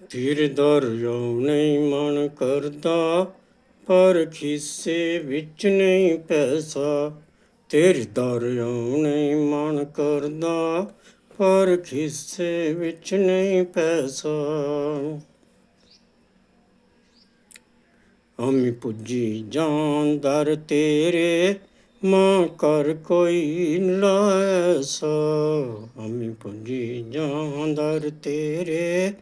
ਫਿਰ ਦਰਿਆਉ ਨਹੀਂ ਮਨ ਕਰਦਾ, ਪਰ ਖੀਸੇ ਵਿੱਚ ਨਹੀਂ ਪੈਸਾ। ਤੇਰੇ ਦਰਿਆਉ ਨਹੀਂ ਮਨ ਕਰਦਾ, ਪਰ ਖੀਸੇ ਵਿੱਚ ਨਹੀਂ ਪੈਸਾ। ਅੰਮੀ ਪੁੱਜੀ ਜਾਨ ਦਰ ਤੇਰੇ, ਮਾਂ ਕਰ ਕੋਈ ਲਾਇਸਾ। ਅੰਮੀ ਪੁੱਜੀ ਜਾਨ ਦਰ ਤੇਰੇ,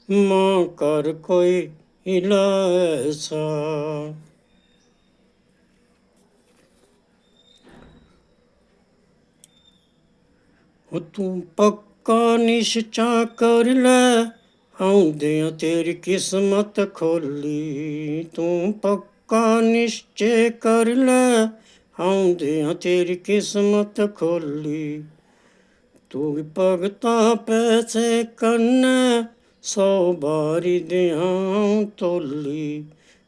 ਮਾਂ ਕਰ ਕੋਈ ਲਾਇਸਾ। ਉਹ ਤੂੰ ਪੱਕਾ ਨਿਸ਼ਚਾ ਕਰ ਲੈ, ਆਉਂਦਿਆਂ ਤੇਰੀ ਕਿਸਮਤ ਖੋਲੀ। ਤੂੰ ਪੱਕਾ ਨਿਸ਼ਚੇ ਕਰ ਲੈ, ਆਉਂਦਿਆਂ ਤੇਰੀ ਕਿਸਮਤ ਖੋਲੀ। ਤੂੰ ਵੀ ਭਗਤਾਂ ਪੈਸੇ ਕੰਨੈ, 100 ਬਾਰੀ ਦਿਆਂ ਤੋਲੀ।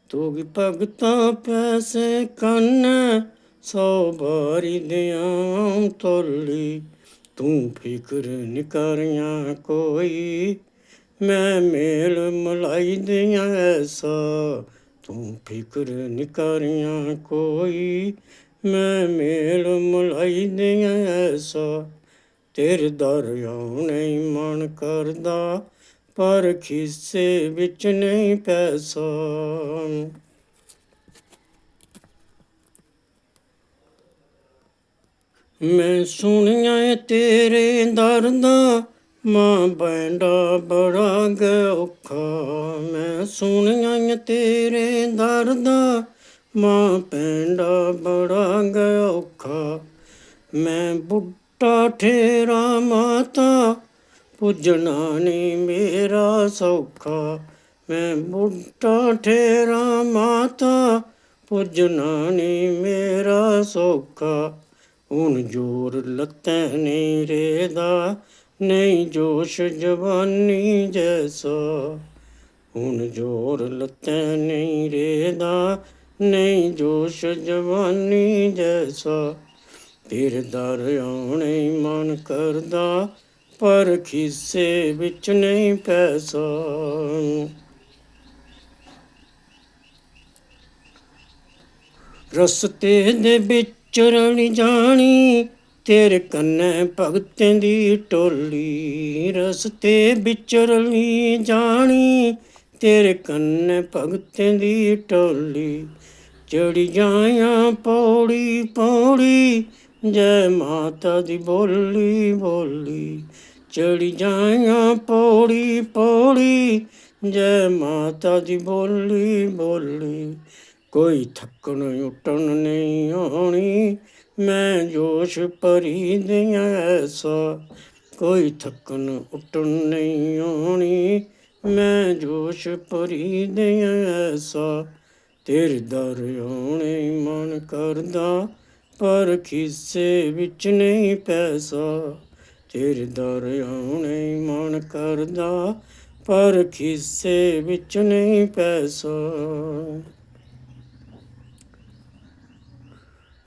ਤੂੰ ਵੀ ਭਗਤਾਂ ਪੈਸੇ ਕੰਨੈ, 100 ਬਾਰੀ ਦਿਆਂ ਤੋਲੀ। ਤੂੰ ਫਿਕਰ ਨੀ ਕਰਿਆ ਕੋਈ, ਮੈਂ ਮੇਲ ਮਲਾਈ ਦਿਆਂ ਐਸਾ। ਤੂੰ ਫਿਕਰ ਨੀ ਕਰਿਆ ਕੋਈ, ਮੈਂ ਮੇਲ ਮਲਾਈ ਦਿਆਂ ਐਸਾ। ਤੇਰੇ ਦਰਿਆਉ ਨਹੀਂ ਮਨ ਕਰਦਾ, ਪਰ ਖੀਸੇ ਵਿੱਚ ਨਹੀਂ ਪੈਸਾ। ਮੈਂ ਸੁਣਿਆ ਏ ਤੇਰੇ ਦਰਦਾਂ, ਮਾਂ ਬੈਂਡਾ ਬੜਾ ਗਿਆ ਔਖਾ। ਮੈਂ ਸੁਣਿਆ ਏ ਤੇਰੇ ਦਰਦਾਂ, ਮਾਂ ਪੈਂਡਾ ਬੜਾ ਗਿਆ ਔਖਾ। ਮੈਂ ਬੁੱਢਾ ਠੇਰਾ ਮਾਤਾ, ਪੁੱਜਣਾ ਨੀ ਮੇਰਾ ਸੌਖਾ। ਮੈਂ ਬੁੱਢਾ ਠੇਰਾ ਮਾਤਾ, ਪੁੱਜਣਾ ਨੀ ਮੇਰਾ ਸੌਖਾ। ਹੁਣ ਜ਼ੋਰ ਲੱਤਾਂ ਨਹੀਂ ਰੇਦਾ, ਨਹੀਂ ਜੋਸ਼ ਜਵਾਨੀ ਜੈਸਾ। ਹੁਣ ਜ਼ੋਰ ਲੱਤਾਂ ਨਹੀਂ ਰੇਦਾ, ਨਹੀਂ ਜੋਸ਼ ਜਵਾਨੀ ਜੈਸਾ। ਤੇਰੇ ਦਰਿਆਉ ਨਹੀਂ ਮਨ ਕਰਦਾ, ਪਰ ਖੀਸੇ ਵਿੱਚ ਨਹੀਂ ਪੈਸਾ। ਰਸਤੇ ਦੇ ਵਿੱਚ ਰਲ ਜਾਣੀ, ਤੇਰੇ ਕੰਨੇ ਭਗਤਾਂ ਦੀ ਟੋਲੀ। ਰਸਤੇ ਵਿੱਚ ਰਲੀ ਜਾਣੀ, ਤੇਰੇ ਕੰਨੇ ਭਗਤਾਂ ਦੀ ਟੋਲੀ। ਚੜੀ ਜਾਇਆ ਪੌੜੀ ਪੌੜੀ, ਜੈ ਮਾਤਾ ਦੀ ਬੋਲੀ ਬੋਲੀ। ਚੜੀ ਜਾਇਆ ਪੌੜੀ ਪੌੜੀ, ਜੈ ਮਾਤਾ ਦੀ ਬੋਲੀ ਬੋਲੀ। ਕੋਈ ਥੱਕਣ ਉੱਟਣ ਨਹੀਂ ਆਉਣੀ, ਮੈਂ ਜੋਸ਼ ਭਰੀ ਦਿਆਂ ਐਸਾ। ਕੋਈ ਥੱਕਣ ਉੱਟਣ ਨਹੀਂ ਆਉਣੀ, ਮੈਂ ਜੋਸ਼ ਭਰੀ ਦਿਆਂ ਐਸਾ। ਤੇਰੇ ਦਰਿਆਉ ਨਹੀਂ ਮਨ ਕਰਦਾ, ਪਰ ਖੀਸੇ ਵਿੱਚ ਨਹੀਂ ਪੈਸਾ। ਤੇਰੇ ਦਰਿਆਉ ਨਹੀਂ ਮਨ ਕਰਦਾ, ਪਰ ਖੀਸੇ ਵਿੱਚ ਨਹੀਂ ਪੈਸਾ।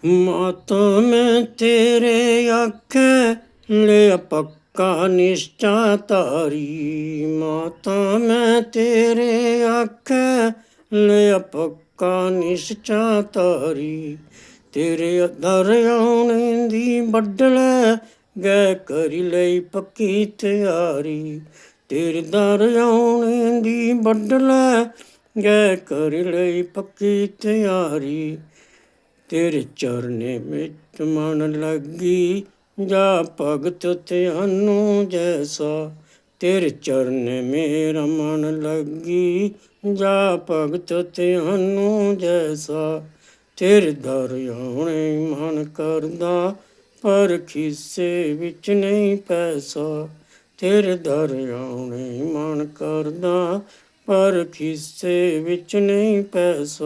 ਮਾਤਾ ਮੈਂ ਤੇਰੇ ਆਖੇ, ਲਿਆ ਪੱਕਾ ਨਿਸ਼ਚਾ ਧਾਰੀ। ਮਾਤਾ ਮੈਂ ਤੇਰੇ ਆਖੇ, ਲਿਆ ਪੱਕਾ ਨਿਸ਼ਚਾ ਧਾਰੀ। ਤੇਰੇ ਦਰਿਆਉ ਦੀ ਬੱਡਲੇ, ਗੈ ਕਰੀ ਲਈ ਪੱਕੀ ਤਿਆਰੀ। ਤੇਰੇ ਦਰਿਆਉ ਦੀ ਬੱਡਲੇ, ਗੈ ਕਰੀ ਲਈ ਪੱਕੀ ਤਿਆਰੀ। ਤੇਰੇ ਚਰਨੇ ਵਿੱਚ ਮਨ ਲੱਗੀ, ਜਾ ਭਗਤ ਧਿਆਨੁ ਜੈਸਾ। ਤੇਰੇ ਚਰਨੇ ਮੇਰਾ ਮਨ ਲੱਗੀ, ਜਾ ਭਗਤ ਧਿਆਨੁ ਜੈਸਾ। ਤੇਰੇ ਦਰਿਆਉ ਨਹੀਂ ਮਨ ਕਰਦਾ, ਪਰ ਖੀਸੇ ਵਿੱਚ ਨਹੀਂ ਪੈਸਾ। ਤੇਰੇ ਦਰਿਆਉ ਨਹੀਂ ਮਨ ਕਰਦਾ, ਪਰ ਖੀਸੇ ਵਿੱਚ ਨਹੀਂ ਪੈਸਾ।